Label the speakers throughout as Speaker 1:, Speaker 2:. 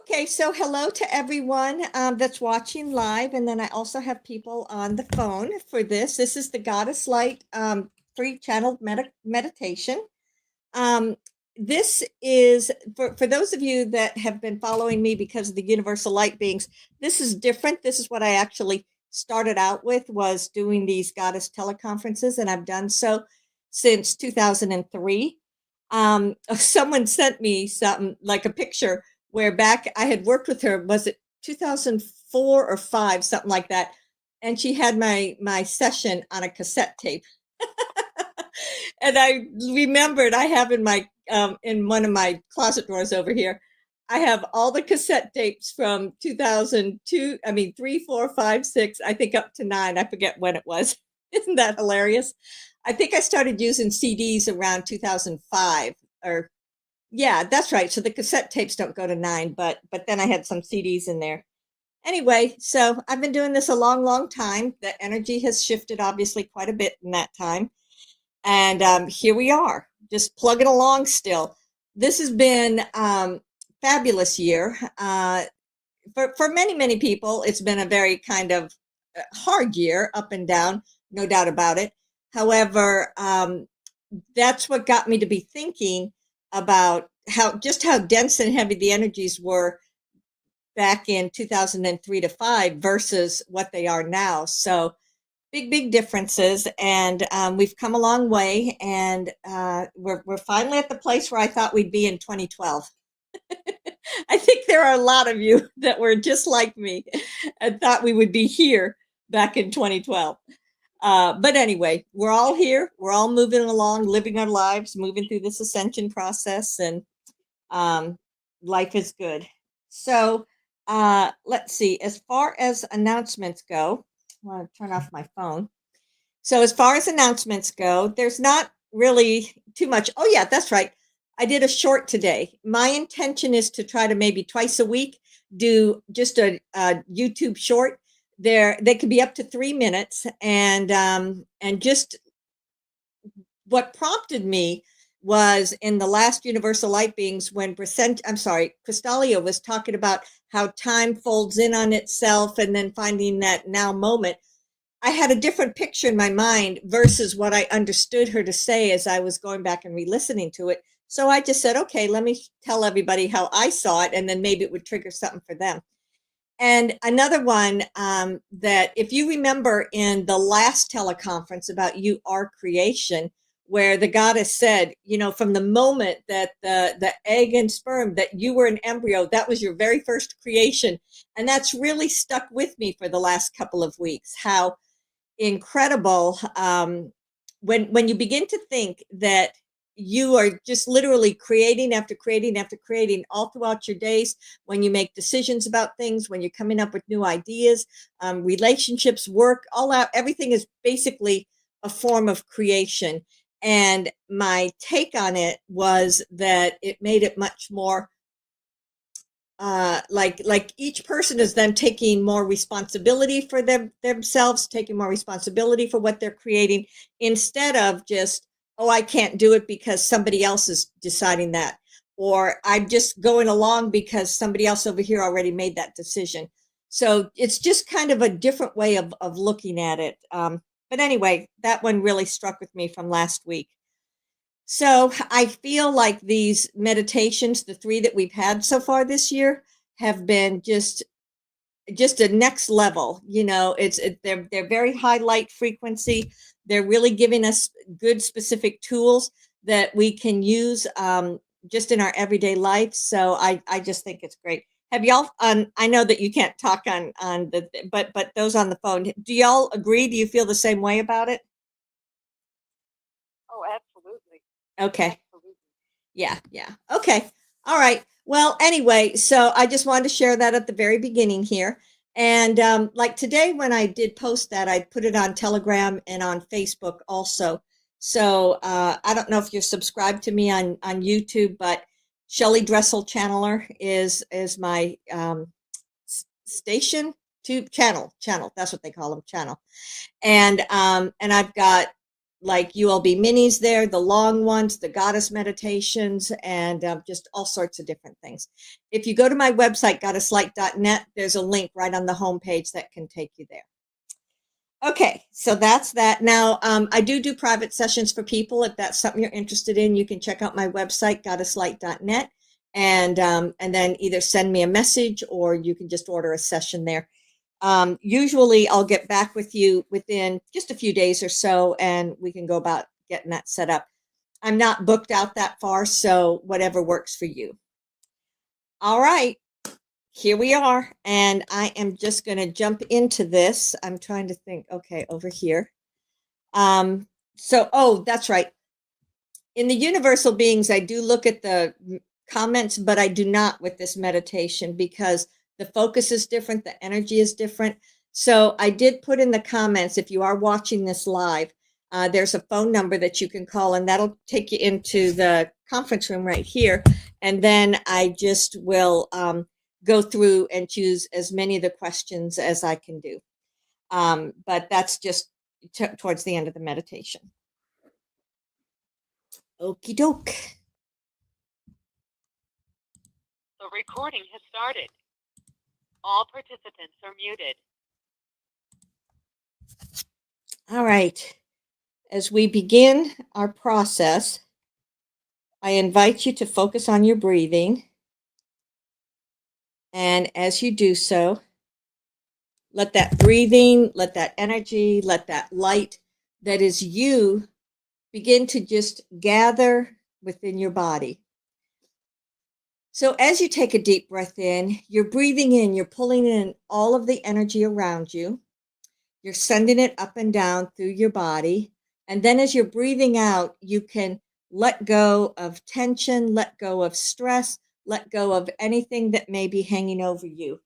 Speaker 1: Okay, so hello to everyone that's watching live, and then I also have people on the phone for this. This is the Goddess Light free channel meditation. Um, this is for those of you that have been following me because of the universal light beings. This is different. This is what I actually started out with, was doing these goddess teleconferences, and I've done so since 2003. Someone sent me something like a picture where back I had worked with her. Was it 2004 or 5, something like that? And she had my session on a cassette tape. And I remembered I have in one of my closet drawers over here, I have all the cassette tapes from 2002. I mean, 3, 4, 5, 6, I think up to 9. I forget when it was. Isn't that hilarious? I think I started using CDs around 2005, or yeah, that's right. So the cassette tapes don't go to 9, but then I had some CDs in there. Anyway, so I've been doing this a long, long time. The energy has shifted obviously quite a bit in that time. And here we are, just plugging along still. This has been fabulous year. For many, many people, it's been a very kind of hard year, up and down, no doubt about it. However, that's what got me to be thinking about how dense and heavy the energies were back in 2003 to 5 versus what they are now. So big differences, and we've come a long way, and we're finally at the place where I thought we'd be in 2012. I think there are a lot of you that were just like me and thought we would be here back in 2012. But anyway, we're all here. We're all moving along, living our lives, moving through this ascension process, and um, life is good. So let's see. As far as announcements go, I want to turn off my phone. So as far as announcements go, there's not really too much. Oh yeah, that's right. I did a short today. My intention is to try to maybe twice a week do just a YouTube short. They could be up to 3 minutes, and just what prompted me was in the last Universal Light Beings when Cristalio was talking about how time folds in on itself and then finding that now moment. I had a different picture in my mind versus what I understood her to say as I was going back and re-listening to it. So I just said, okay, let me tell everybody how I saw it, and then maybe it would trigger something for them. And another one, that if you remember in the last teleconference about you are creation, where the goddess said, from the moment that the egg and sperm, that you were an embryo, that was your very first creation. And that's really stuck with me for the last couple of weeks, how incredible, when you begin to think that you are just literally creating after creating after creating all throughout your days, when you make decisions about things, when you're coming up with new ideas, relationships, work, all out, everything is basically a form of creation. And my take on it was that it made it much more like each person is then taking more responsibility for themselves, taking more responsibility for what they're creating, instead of just, oh, I can't do it because somebody else is deciding that, or I'm just going along because somebody else over here already made that decision. So it's just kind of a different way of looking at it. But anyway, that one really struck with me from last week. So I feel like these meditations, the 3 that we've had so far this year, have been just a next level. They're very high light frequency. They're really giving us good specific tools that we can use just in our everyday life. So I just think it's great. Have y'all? I know that you can't talk on but those on the phone, do y'all agree? Do you feel the same way about it?
Speaker 2: Oh, absolutely.
Speaker 1: Okay.
Speaker 2: Absolutely.
Speaker 1: Yeah. Okay. All right. Well, anyway, so I just wanted to share that at the very beginning here. And like today, when I did post that, I put it on Telegram and on Facebook also. So I don't know if you're subscribed to me on YouTube, but Shelley Dressel Channeler is my station to channel. That's what they call them, channel. And I've got like ULB minis there, the long ones, the goddess meditations, and just all sorts of different things. If you go to my website, goddesslight.net, there's a link right on the homepage that can take you there. Okay, so that's that. Now, I do private sessions for people. If that's something you're interested in, you can check out my website, goddesslight.net, and then either send me a message or you can just order a session there. Usually I'll get back with you within just a few days or so, and we can go about getting that set up. I'm not booked out that far, so whatever works for you. All right, here we are, and I am just going to jump into this. I'm trying to think. Okay, over here. Oh, that's right. In the universal beings, I do look at the comments, but I do not with this meditation because the focus is different, the energy is different. So I did put in the comments, if you are watching this live, there's a phone number that you can call, and that'll take you into the conference room right here. And then I just will go through and choose as many of the questions as I can do. But that's just towards the end of the meditation. Okie doke.
Speaker 2: The recording has started. All participants are muted.
Speaker 1: All right. As we begin our process, I invite you to focus on your breathing. And as you do so, let that breathing, let that energy, let that light that is you begin to just gather within your body. So as you take a deep breath in, you're breathing in, you're pulling in all of the energy around you. You're sending it up and down through your body. And then as you're breathing out, you can let go of tension, let go of stress, let go of anything that may be hanging over you.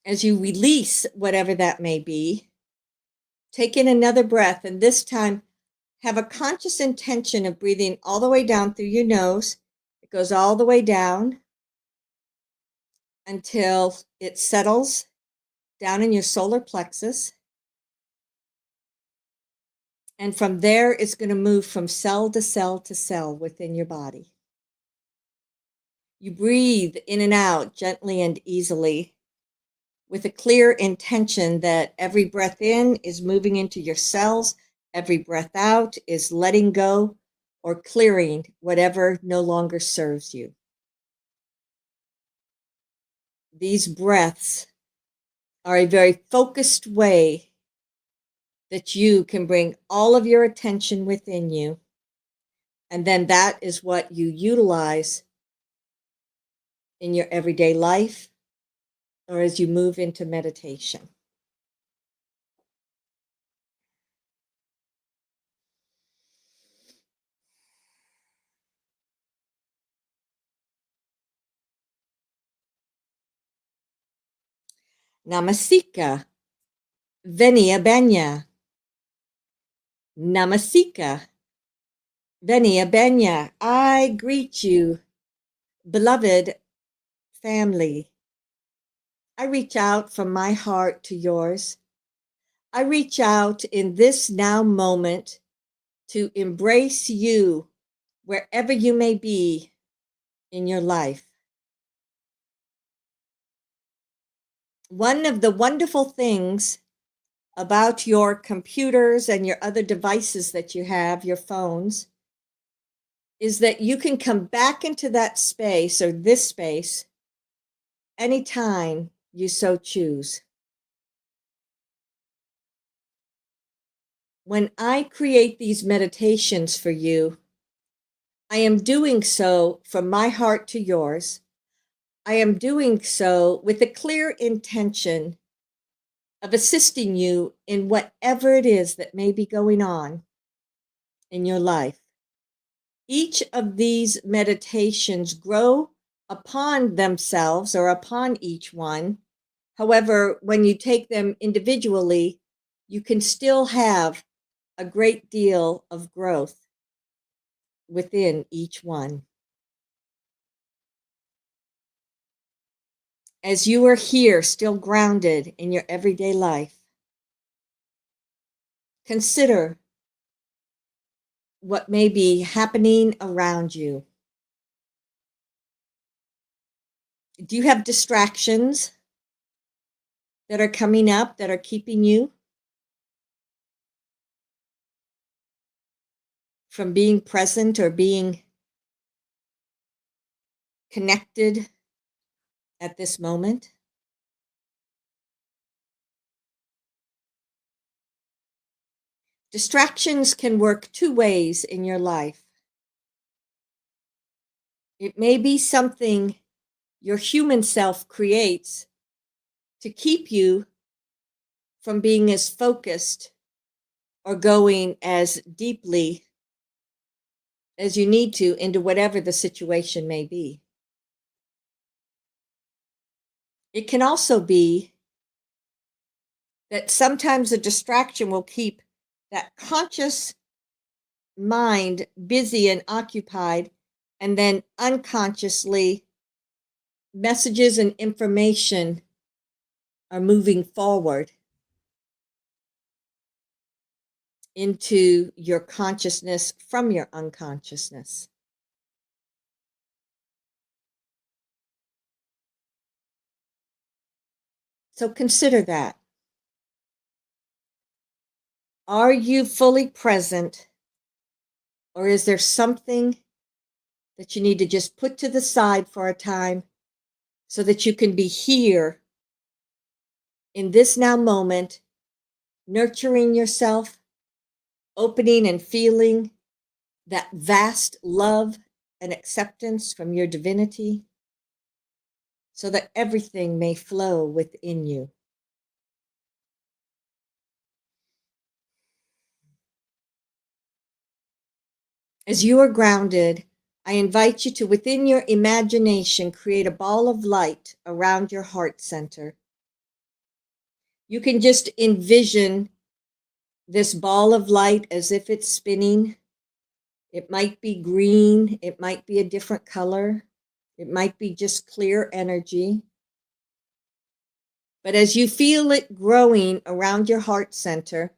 Speaker 1: As you release whatever that may be, take in another breath, and this time have a conscious intention of breathing all the way down through your nose. It goes all the way down until it settles down in your solar plexus. And from there, it's going to move from cell to cell to cell within your body. You breathe in and out gently and easily with a clear intention that every breath in is moving into your cells, every breath out is letting go or clearing whatever no longer serves you. These breaths are a very focused way that you can bring all of your attention within you. And then that is what you utilize in your everyday life or as you move into meditation. Namasika, Venia Benya. Namasika, Venia Benya. I greet you, beloved family. I reach out from my heart to yours. I reach out in this now moment to embrace you wherever you may be in your life. One of the wonderful things about your computers and your other devices that you have, your phones, is that you can come back into that space or this space anytime you so choose. When I create these meditations for you, I am doing so from my heart to yours. I am doing so with a clear intention of assisting you in whatever it is that may be going on in your life. Each of these meditations grow upon themselves or upon each one. However, when you take them individually, you can still have a great deal of growth within each one. As you are here, still grounded in your everyday life, consider what may be happening around you. Do you have distractions that are coming up that are keeping you from being present or being connected at this moment? Distractions can work two ways in your life. It may be something your human self creates to keep you from being as focused or going as deeply as you need to into whatever the situation may be. It can also be that sometimes a distraction will keep that conscious mind busy and occupied, and then unconsciously messages and information are moving forward into your consciousness from your unconsciousness. So consider that. Are you fully present, or is there something that you need to just put to the side for a time so that you can be here in this now moment, nurturing yourself, opening and feeling that vast love and acceptance from your divinity, so that everything may flow within you? As you are grounded, I invite you to, within your imagination, create a ball of light around your heart center. You can just envision this ball of light as if it's spinning. It might be green, it might be a different color, it might be just clear energy. But as you feel it growing around your heart center,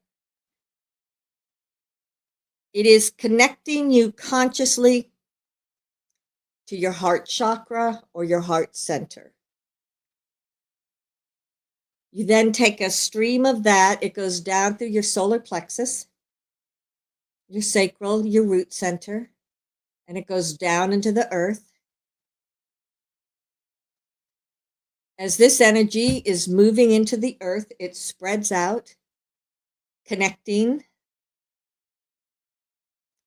Speaker 1: it is connecting you consciously to your heart chakra or your heart center. You then take a stream of that, it goes down through your solar plexus, your sacral, your root center, and it goes down into the earth. As this energy is moving into the earth, it spreads out, connecting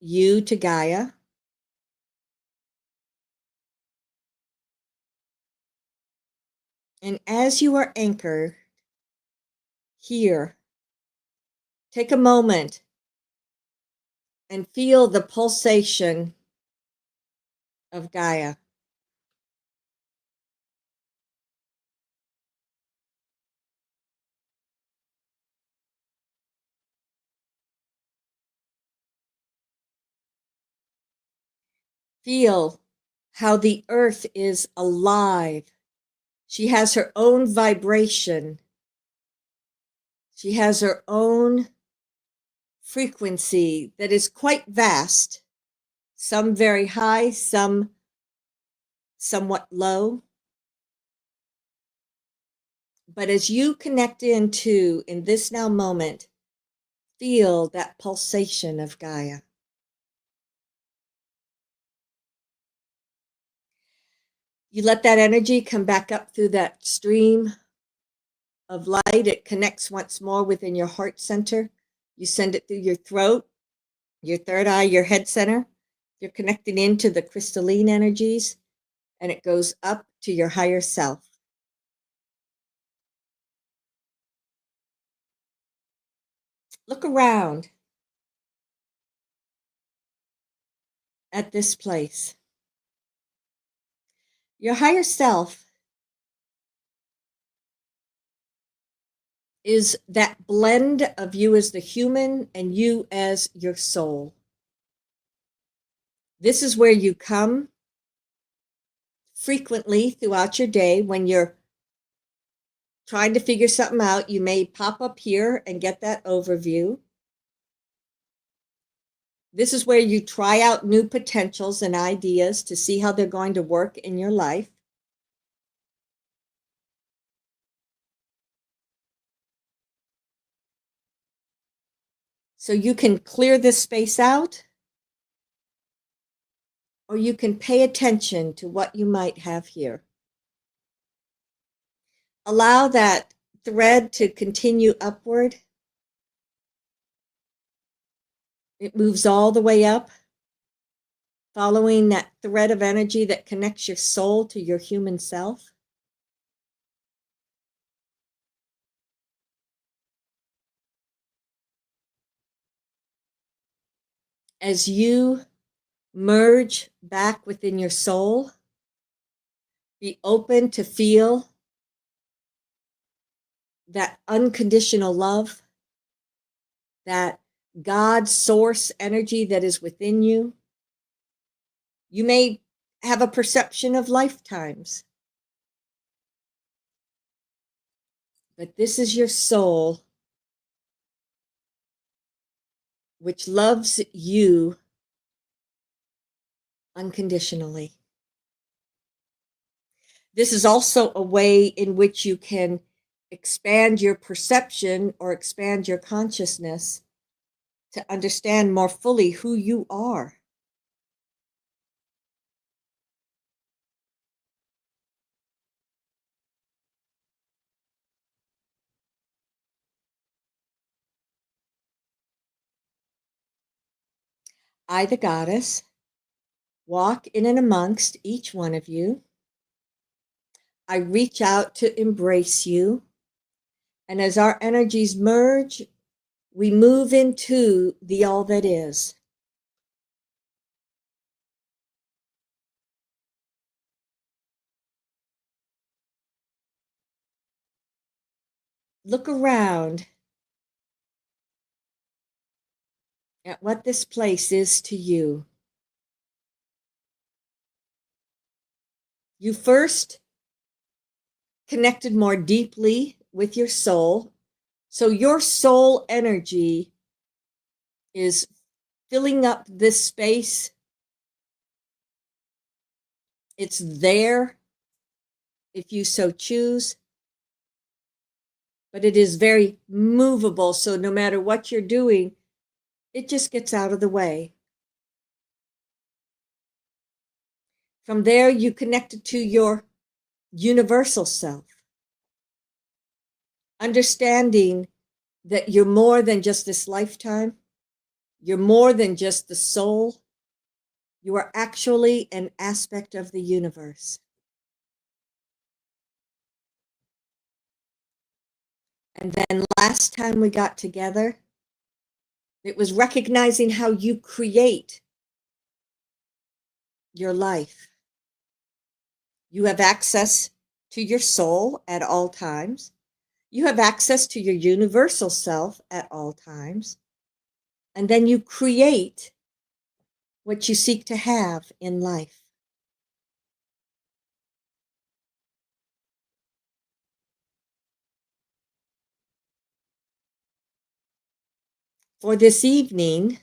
Speaker 1: you to Gaia. And as you are anchored here, take a moment and feel the pulsation of Gaia. Feel how the earth is alive. She has her own vibration. She has her own frequency that is quite vast, some very high, some somewhat low. But as you connect into, in this now moment, feel that pulsation of Gaia. You let that energy come back up through that stream of light. It connects once more within your heart center. You send it through your throat, your third eye, your head center. You're connecting into the crystalline energies, and it goes up to your higher self. Look around at this place. Your higher self is that blend of you as the human and you as your soul. This is where you come frequently throughout your day when you're trying to figure something out. You may pop up here and get that overview. This is where you try out new potentials and ideas to see how they're going to work in your life. So you can clear this space out, or you can pay attention to what you might have here. Allow that thread to continue upward. It moves all the way up, following that thread of energy that connects your soul to your human self. As you merge back within your soul, be open to feel that unconditional love, that God source energy that is within you. You may have a perception of lifetimes, but this is your soul, which loves you unconditionally. This is also a way in which you can expand your perception or expand your consciousness to understand more fully who you are. I, the goddess, walk in and amongst each one of you. I reach out to embrace you. And as our energies merge, we move into the all that is. Look around at what this place is to you. You first connected more deeply with your soul. So your soul energy is filling up this space. It's there if you so choose, but it is very movable. So no matter what you're doing, it just gets out of the way. From there, you connected to your universal self, understanding that you're more than just this lifetime. You're more than just the soul. You are actually an aspect of the universe. And then last time we got together, it was recognizing how you create your life. You have access to your soul at all times. You have access to your universal self at all times. And then you create what you seek to have in life. For this evening,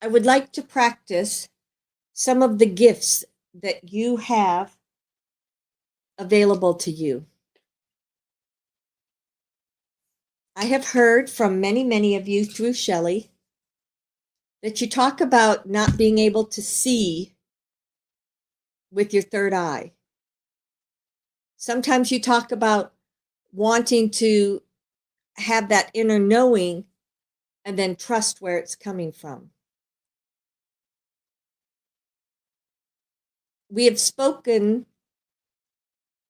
Speaker 1: I would like to practice some of the gifts that you have available to you. I have heard from many, many of you through Shelley that you talk about not being able to see with your third eye. Sometimes you talk about wanting to have that inner knowing and then trust where it's coming from. We have spoken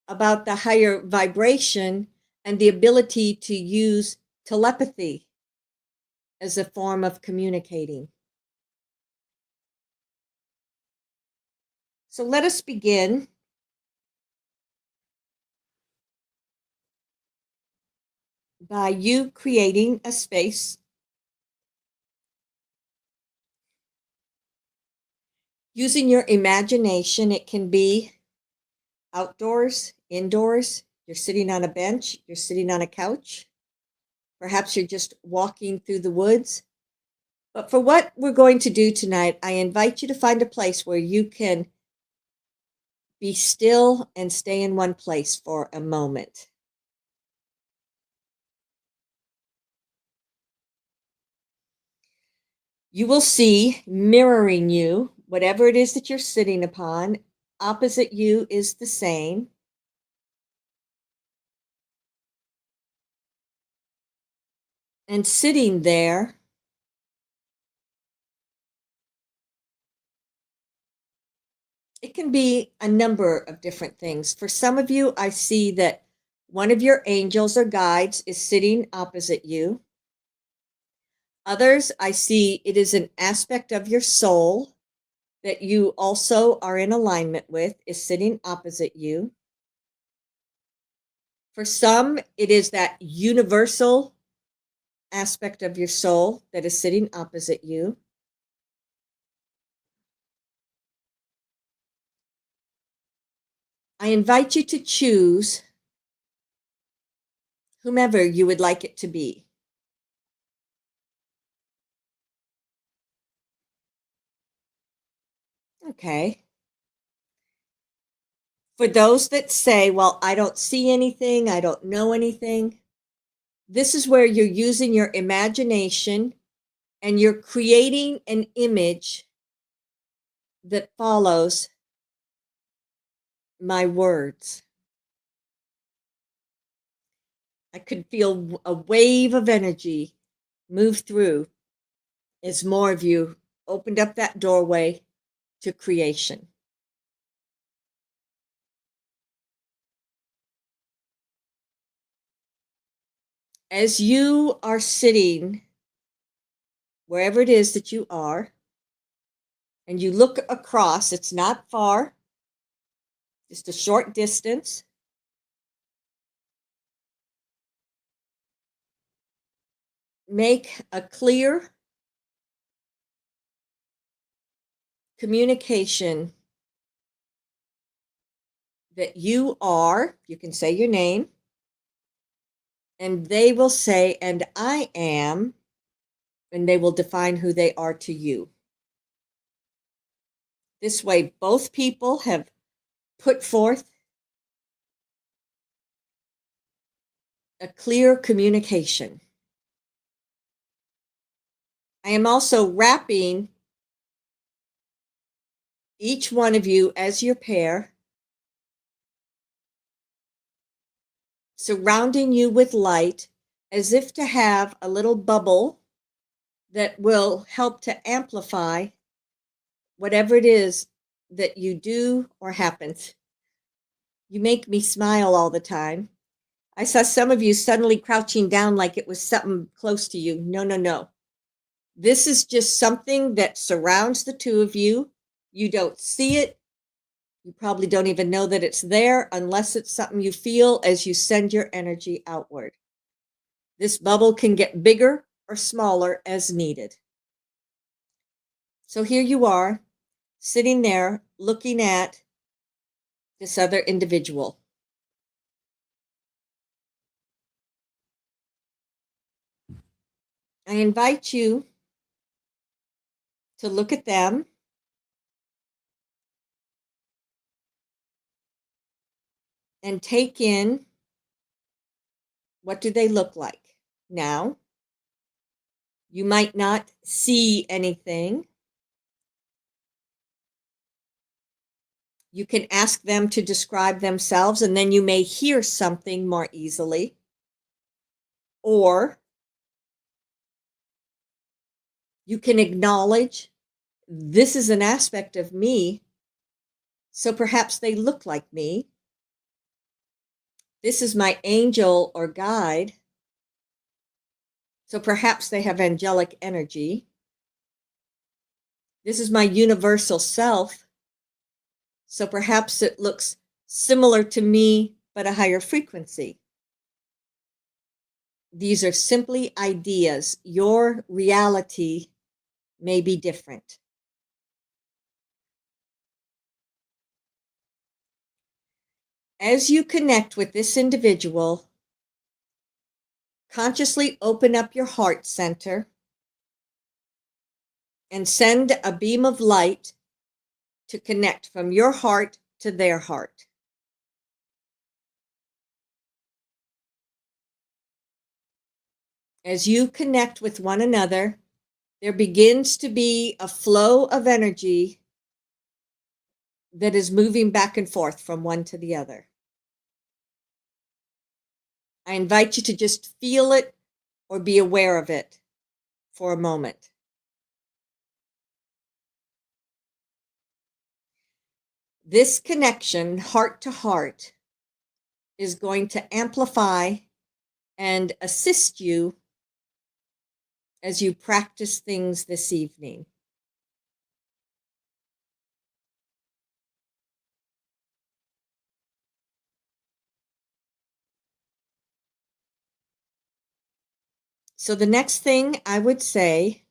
Speaker 1: about the higher vibration and the ability to use telepathy as a form of communicating. So let us begin by you creating a space using your imagination. It can be outdoors, indoors. You're sitting on a bench, you're sitting on a couch. Perhaps you're just walking through the woods. But for what we're going to do tonight, I invite you to find a place where you can be still and stay in one place for a moment. You will see mirroring you, whatever it is that you're sitting upon, opposite you is the same. And sitting there, it can be a number of different things. For some of you, I see that one of your angels or guides is sitting opposite you. Others, I see it is an aspect of your soul that you also are in alignment with, is sitting opposite you. For some, it is that universal aspect of your soul that is sitting opposite you. I invite you to choose whomever you would like it to be. Okay. For those that say, well, I don't see anything, I don't know anything, this is where you're using your imagination and you're creating an image that follows my words. I could feel a wave of energy move through as more of you opened up that doorway to creation. As you are sitting wherever it is that you are, and you look across, it's not far, just a short distance. Make a clear communication that you can say your name, and they will say, and I am, and they will define who they are to you. This way, both people have put forth a clear communication. I am also wrapping each one of you as your pair, surrounding you with light, as if to have a little bubble that will help to amplify whatever it is that you do or happens. You make me smile all the time. I saw some of you suddenly crouching down like it was something close to you. No, no, no. This is just something that surrounds the two of you. You don't see it. You probably don't even know that it's there unless it's something you feel as you send your energy outward. This bubble can get bigger or smaller as needed. So here you are, sitting there looking at this other individual. I invite you to look at them and take in, what do they look like? Now, you might not see anything. You can ask them to describe themselves, and then you may hear something more easily. Or you can acknowledge, this is an aspect of me, so perhaps they look like me. This is my angel or guide, so perhaps they have angelic energy. This is my universal self, so perhaps it looks similar to me, but a higher frequency. These are simply ideas. Your reality may be different. As you connect with this individual, consciously open up your heart center and send a beam of light to connect from your heart to their heart. As you connect with one another, there begins to be a flow of energy that is moving back and forth from one to the other. I invite you to just feel it or be aware of it for a moment. This connection, heart to heart, is going to amplify and assist you as you practice things this evening. So the next thing I would say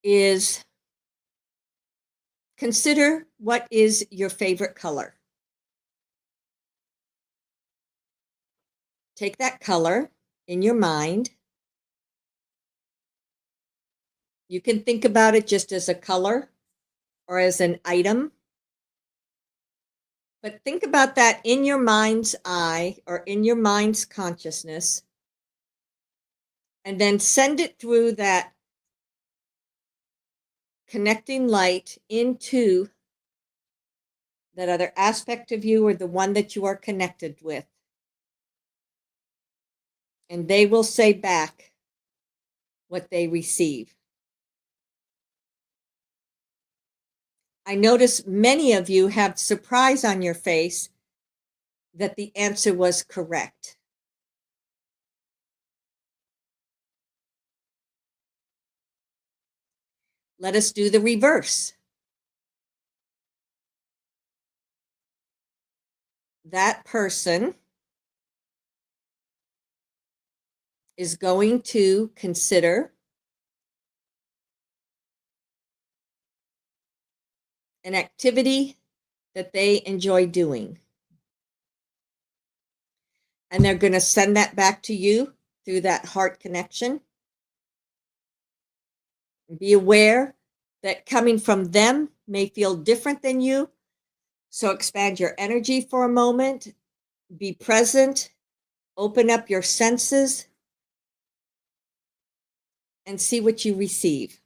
Speaker 1: is consider what is your favorite color. Take that color in your mind. You can think about it just as a color or as an item. But think about that in your mind's eye or in your mind's consciousness. And then send it through that connecting light into that other aspect of you or the one that you are connected with. And they will say back what they receive. I notice many of you have surprise on your face that the answer was correct. Let us do the reverse. That person is going to consider an activity that they enjoy doing. And they're going to send that back to you through that heart connection. Be aware that coming from them may feel different than you. So expand your energy for a moment. Be present. Open up your senses and see what you receive.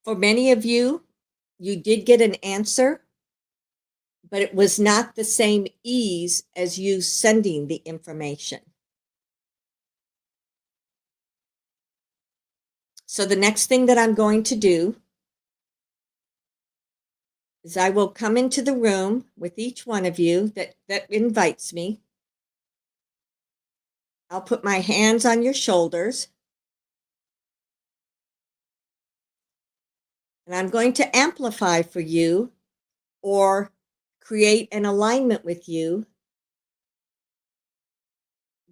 Speaker 1: For many of you, you did get an answer, but it was not the same ease as you sending the information. So the next thing that I'm going to do is I will come into the room with each one of you that invites me. I'll put my hands on your shoulders. And I'm going to amplify for you or create an alignment with you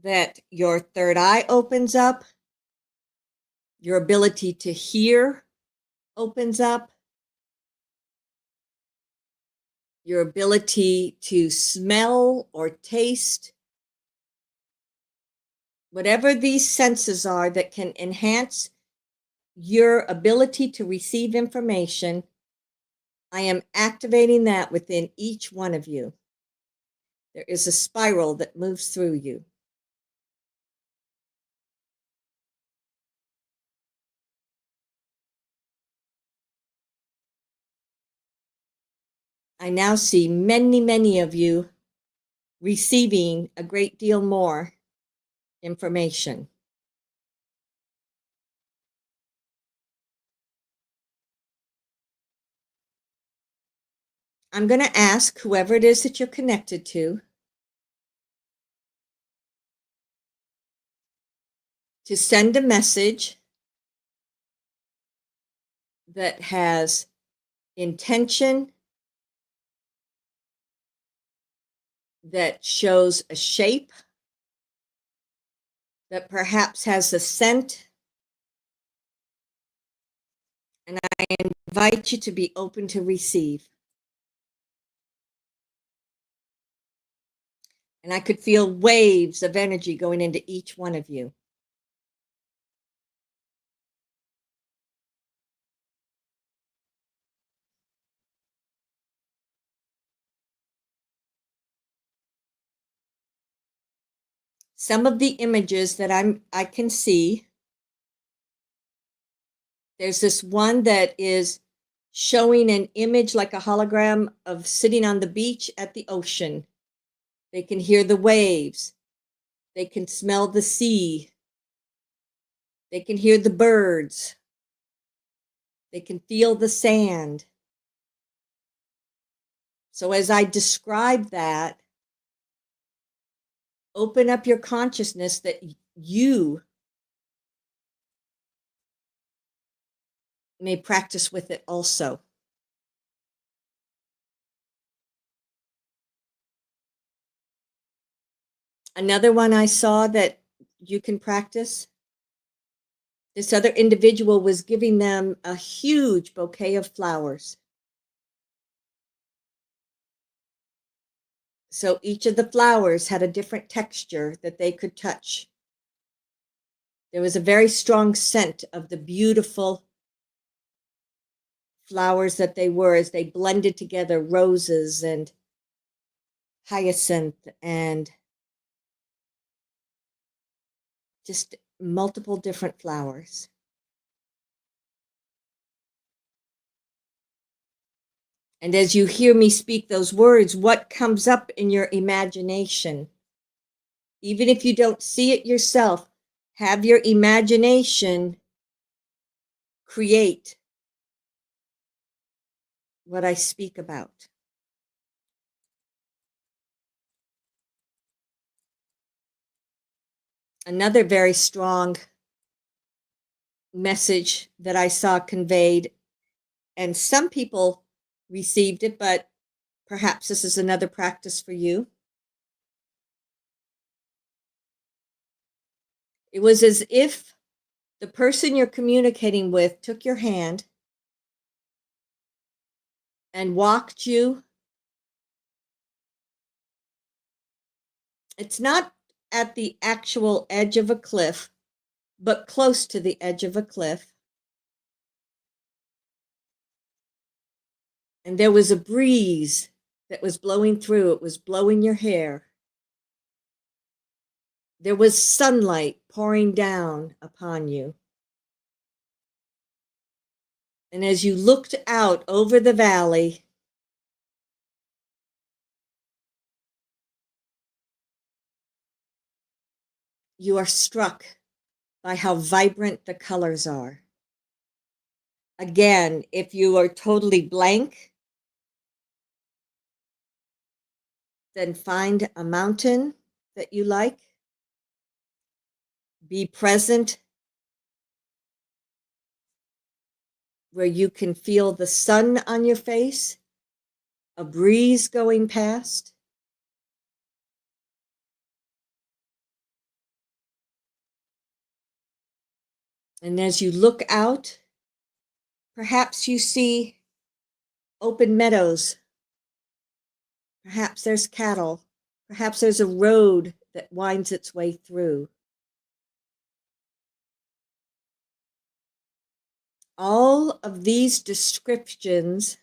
Speaker 1: that your third eye opens up, your ability to hear opens up, your ability to smell or taste, whatever these senses are that can enhance your ability to receive information, I am activating that within each one of you. There is a spiral that moves through you. I now see many, many of you receiving a great deal more information. I'm going to ask whoever it is that you're connected to send a message that has intention, that shows a shape, that perhaps has a scent. And I invite you to be open to receive. And I could feel waves of energy going into each one of you. Some of the images that I can see, there's this one that is showing an image like a hologram of sitting on the beach at the ocean. They can hear the waves. They can smell the sea. They can hear the birds. They can feel the sand. So as I describe that, open up your consciousness that you may practice with it also. Another one I saw that you can practice, this other individual was giving them a huge bouquet of flowers. So each of the flowers had a different texture that they could touch. There was a very strong scent of the beautiful flowers that they were as they blended together, roses and hyacinth and just multiple different flowers. And as you hear me speak those words, what comes up in your imagination? Even if you don't see it yourself, have your imagination create what I speak about. Another very strong message that I saw conveyed, and some people received it, but perhaps this is another practice for you. It was as if the person you're communicating with took your hand and walked you. It's not at the actual edge of a cliff, but close to the edge of a cliff. And there was a breeze that was blowing through. It was blowing your hair. There was sunlight pouring down upon you. And as you looked out over the valley, you are struck by how vibrant the colors are. Again, if you are totally blank, then find a mountain that you like. Be present where you can feel the sun on your face, a breeze going past. And as you look out, perhaps you see open meadows. Perhaps there's cattle. Perhaps there's a road that winds its way through. All of these descriptions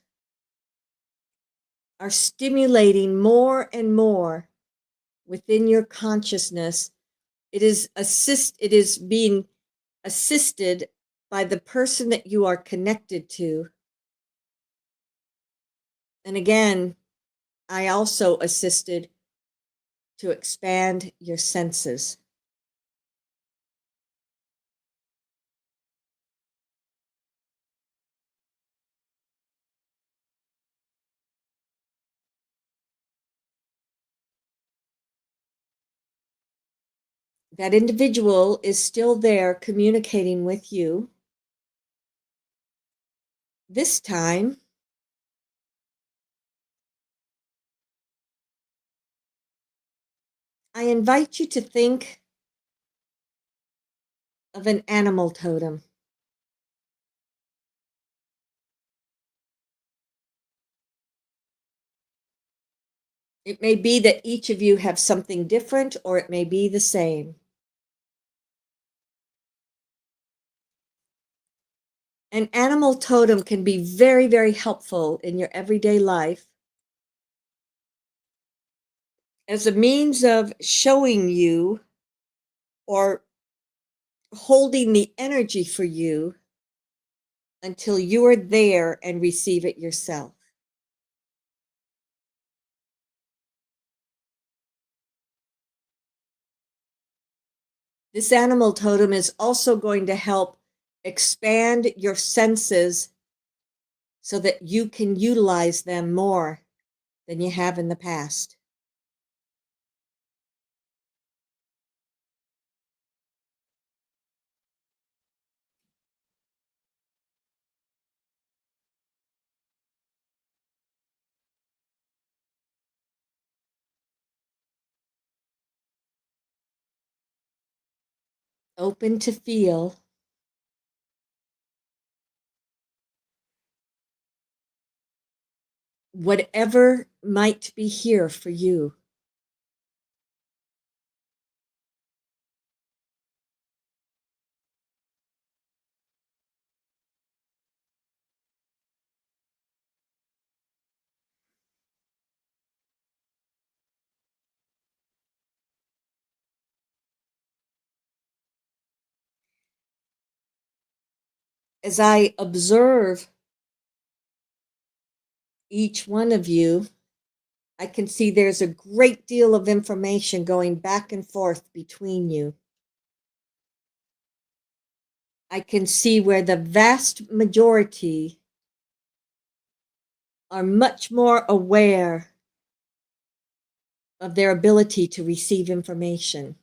Speaker 1: are stimulating more and more within your consciousness. It is being assisted by the person that you are connected to. And again, I also assisted to expand your senses. That individual is still there communicating with you. This time, I invite you to think of an animal totem. It may be that each of you have something different, or it may be the same. An animal totem can be very, very helpful in your everyday life as a means of showing you or holding the energy for you until you are there and receive it yourself. This animal totem is also going to help expand your senses so that you can utilize them more than you have in the past. Open to feel whatever might be here for you. As I observe each one of you, I can see there's a great deal of information going back and forth between you. I can see where the vast majority are much more aware of their ability to receive information.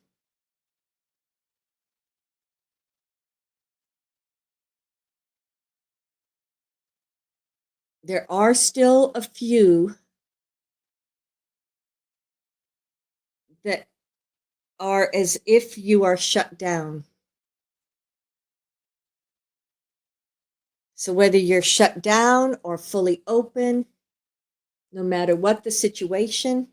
Speaker 1: There are still a few that are as if you are shut down. So whether you're shut down or fully open, no matter what the situation,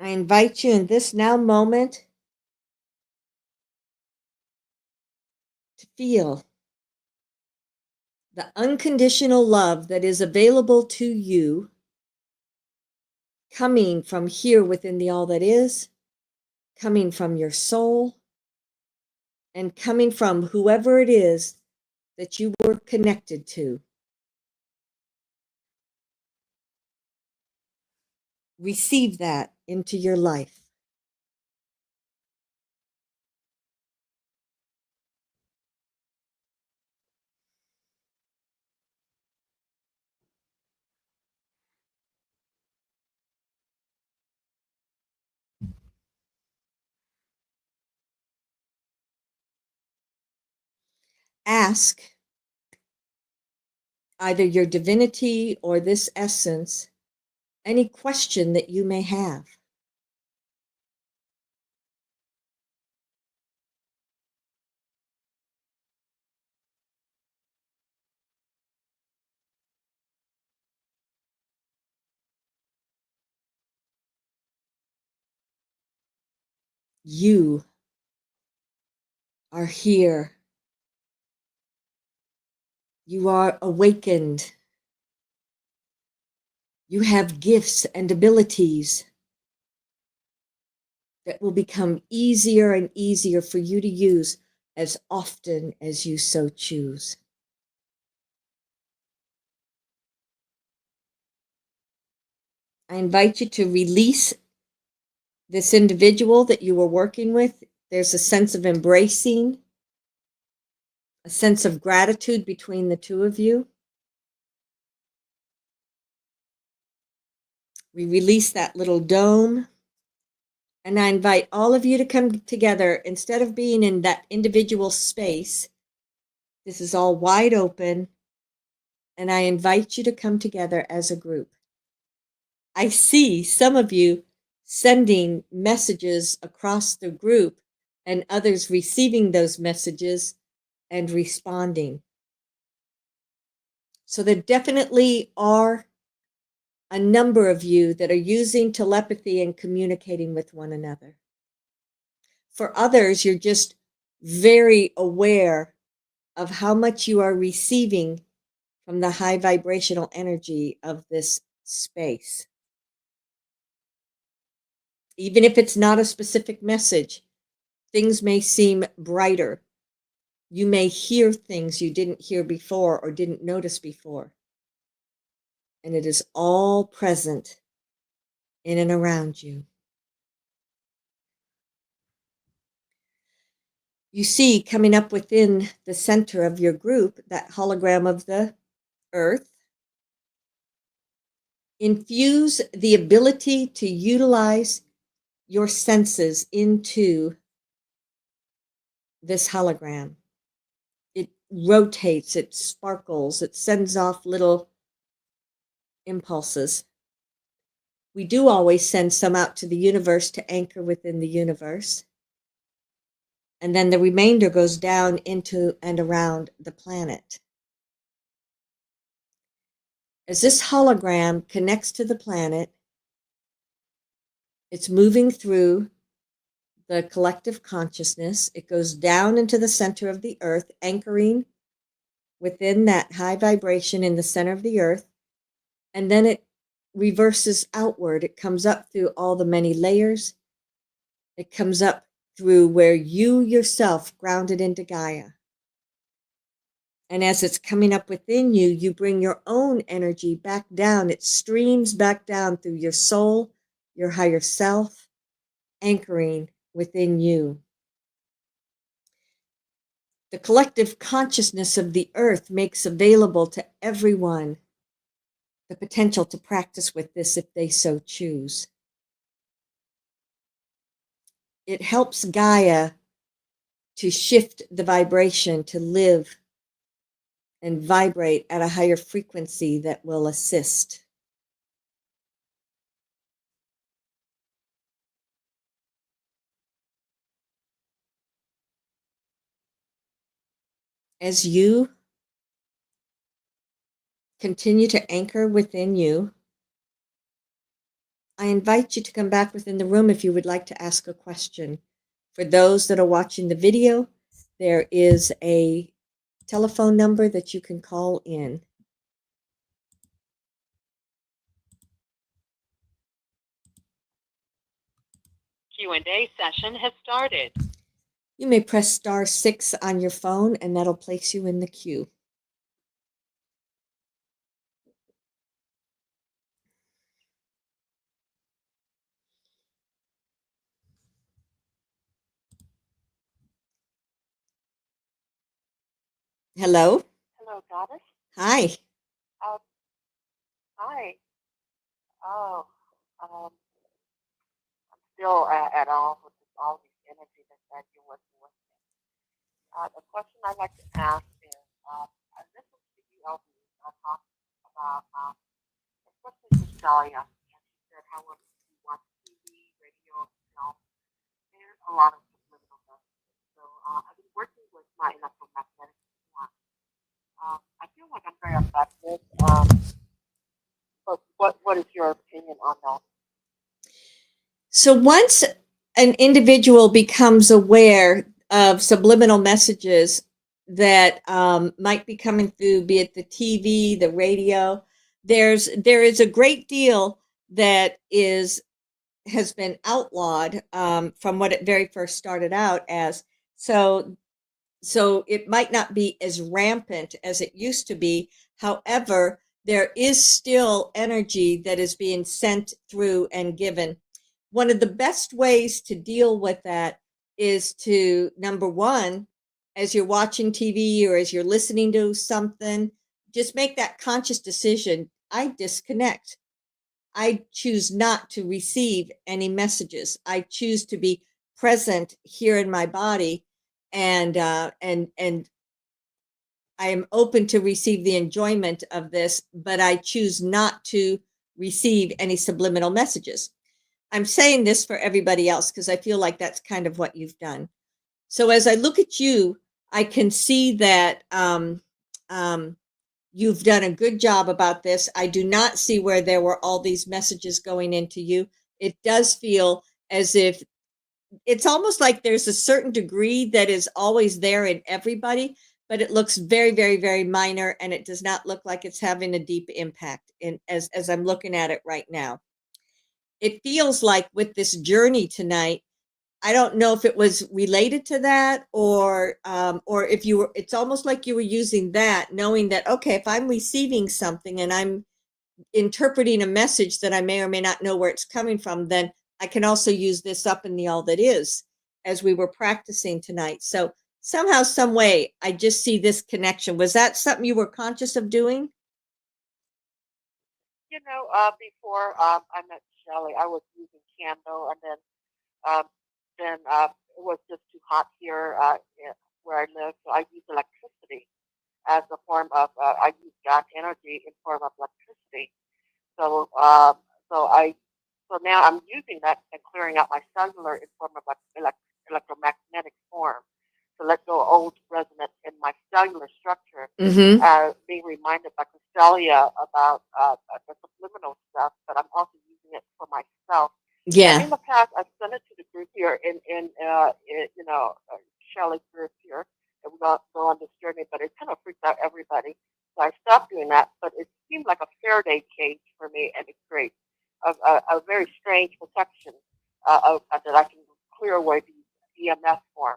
Speaker 1: I invite you in this now moment to feel the unconditional love that is available to you coming from here within the all that is, coming from your soul, and coming from whoever it is that you were connected to. Receive that into your life. Ask either your divinity or this essence any question that you may have. You are here. You are awakened. You have gifts and abilities that will become easier and easier for you to use as often as you so choose. I invite you to release this individual that you were working with. There's a sense of embracing, a sense of gratitude between the two of you. We release that little dome. And I invite all of you to come together. Instead of being in that individual space, This is all wide open, and I invite you to come together as a group. I see some of you sending messages across the group and others receiving those messages and responding. So there definitely are a number of you that are using telepathy and communicating with one another. For others, you're just very aware of how much you are receiving from the high vibrational energy of this space. Even if it's not a specific message, things may seem brighter. You may hear things you didn't hear before or didn't notice before. And it is all present in and around you. You see coming up within the center of your group that hologram of the earth. Infuse the ability to utilize your senses into this hologram. It rotates, it sparkles, it sends off little impulses. We do always send some out to the universe to anchor within the universe. And then the remainder goes down into and around the planet. As this hologram connects to the planet, it's moving through the collective consciousness. It goes down into the center of the earth, anchoring within that high vibration in the center of the earth. And then it reverses outward. It comes up through all the many layers. It comes up through where you yourself grounded into Gaia. And as it's coming up within you, you bring your own energy back down. It streams back down through your soul, your higher self, anchoring within you. The collective consciousness of the earth makes available to everyone the potential to practice with this if they so choose. It helps Gaia to shift the vibration, to live and vibrate at a higher frequency that will assist. As you continue to anchor within you, I invite you to come back within the room if you would like to ask a question. For those that are watching the video, there is a telephone number that you can call in.
Speaker 2: Q&A session has started.
Speaker 1: You may press *6 on your phone and that'll place you in the queue. Hello?
Speaker 2: Hello, Goddess.
Speaker 1: Hi.
Speaker 2: Hi. Oh, I'm still at all with all these energy that you're working with. The question I'd like to ask is, I listened to you, LB, talk about, especially Australia, and she said how when you watch TV, radio, film, there's a lot of subliminal messages. So I've been working with my electromagnetic one. I feel like I'm very effective. But what is your opinion on that?
Speaker 1: So once an individual becomes aware of subliminal messages that might be coming through, be it the TV, the radio, there is a great deal that has been outlawed from what it very first started out as. So it might not be as rampant as it used to be. However, there is still energy that is being sent through and given. One of the best ways to deal with that is to, number one, as you're watching TV or as you're listening to something, just make that conscious decision. I disconnect. I choose not to receive any messages. I choose to be present here in my body and I am open to receive the enjoyment of this, but I choose not to receive any subliminal messages. I'm saying this for everybody else because I feel like that's kind of what you've done. So as I look at you, I can see that um, you've done a good job about this. I do not see where there were all these messages going into you. It does feel as if it's almost like there's a certain degree that is always there in everybody, but it looks very, very, very minor, and it does not look like it's having a deep impact in as I'm looking at it right now. It feels like with this journey tonight, I don't know if it was related to that or if you were, it's almost like you were using that, knowing that, okay, if I'm receiving something and I'm interpreting a message that I may or may not know where it's coming from, then I can also use this up in the all that is as we were practicing tonight. So somehow, some way, I just see this connection. Was that something you were conscious of doing?
Speaker 2: Before I met Shelley, I was using candle, and um, it was just too hot here where I live, so I use electricity as a form of I use God energy in form of electricity. So so I so now I'm using that and clearing out my cellular in form of electromagnetic form to let go of old resonance in my cellular structure,
Speaker 1: Mm-hmm.
Speaker 2: being reminded by Castelia about the subliminal stuff, but I'm also using it for myself. And
Speaker 1: Yeah.
Speaker 2: in the past, I've sent it to the group here Shelley group here, and we go on this journey, but it kind of freaks out everybody. So I stopped doing that, but it seemed like a Faraday cage for me, and it's great. A very strange protection that I can clear away the EMF form.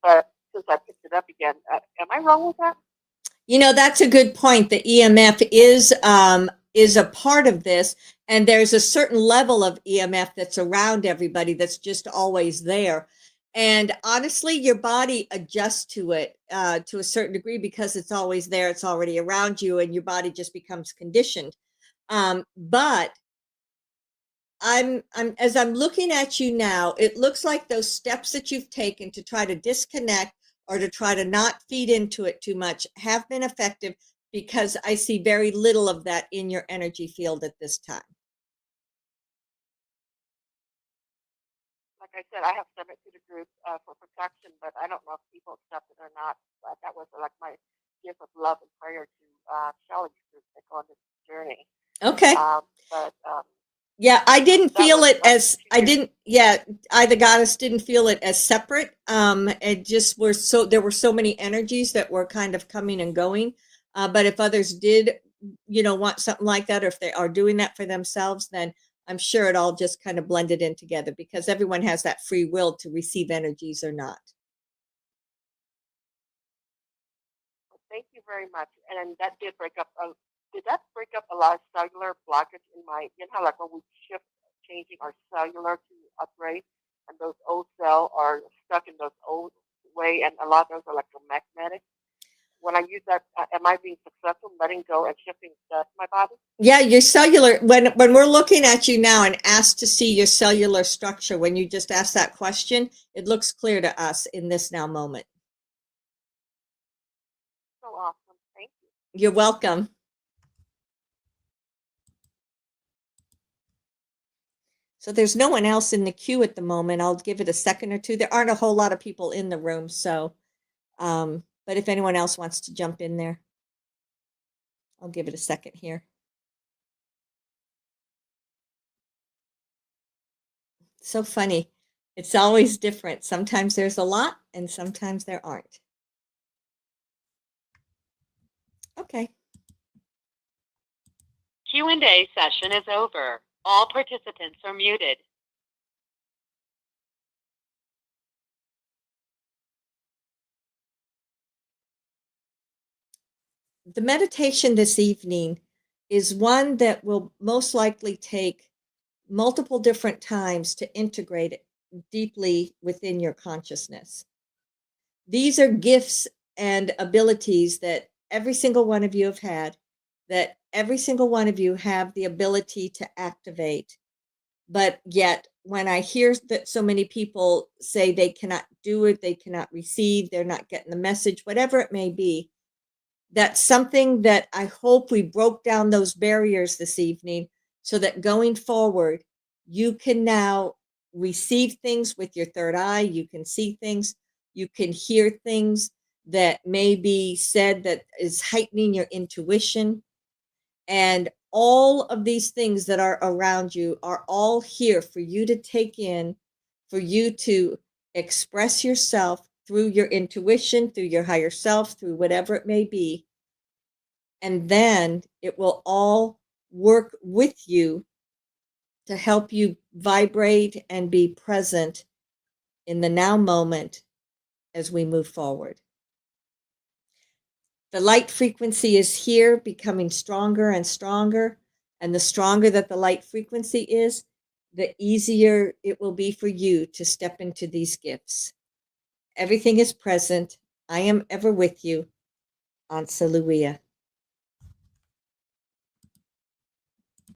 Speaker 2: But since I picked it up again, am I wrong with that?
Speaker 1: That's a good point. The EMF is a part of this, and there's a certain level of EMF that's around everybody that's just always there. And honestly, your body adjusts to it to a certain degree because it's always there, it's already around you, and your body just becomes conditioned. But I'm as I'm looking at you now, it looks like those steps that you've taken to try to disconnect or to try to not feed into it too much have been effective because I see very little of that in your energy field at this time.
Speaker 2: Like I said, I have sent it to the group for protection, but I don't know if people accept it or not. But that was like my gift of love and prayer to Shelley's group that go on this journey.
Speaker 1: Okay.
Speaker 2: But
Speaker 1: Yeah, I didn't
Speaker 2: that
Speaker 1: feel
Speaker 2: was
Speaker 1: it
Speaker 2: like
Speaker 1: as I
Speaker 2: 2 years.
Speaker 1: didn't yeah, I the goddess didn't feel it as separate. It just were so there were so many energies that were kind of coming and going. But if others did, want something like that, or if they are doing that for themselves, then I'm sure it all just kind of blended in together because everyone has that free will to receive energies or not.
Speaker 2: Well, thank you very much. And that did break up. Did that break up a lot of cellular blockage in my? You know, like when we shift, changing our cellular to upgrade, and those old cells are stuck in those old way, and a lot of those are electromagnetic. When I use that, am I being successful letting go and shifting that to my body?
Speaker 1: Yeah, your cellular when we're looking at you now and asked to see your cellular structure, when you just asked that question, it looks clear to us in this now moment.
Speaker 2: So awesome. Thank you.
Speaker 1: You're welcome. So there's no one else in the queue at the moment. I'll give it a second or two. There aren't a whole lot of people in the room, so but if anyone else wants to jump in there, I'll give it a second here. So funny. It's always different. Sometimes there's a lot and sometimes there aren't. Okay.
Speaker 3: Q&A session is over. All participants are muted.
Speaker 1: The meditation this evening is one that will most likely take multiple different times to integrate it deeply within your consciousness. These are gifts and abilities that every single one of you have had, that every single one of you have the ability to activate. But yet, when I hear that so many people say they cannot do it, they cannot receive, they're not getting the message, whatever it may be, that's something that I hope we broke down those barriers this evening so that going forward, you can now receive things with your third eye. You can see things, you can hear things that may be said that is heightening your intuition. And all of these things that are around you are all here for you to take in, for you to express yourself through your intuition, through your higher self, through whatever it may be. And then it will all work with you to help you vibrate and be present in the now moment as we move forward. The light frequency is here, becoming stronger and stronger. And the stronger that the light frequency is, the easier it will be for you to step into these gifts. Everything is present. I am ever with you. Aunt Saluia.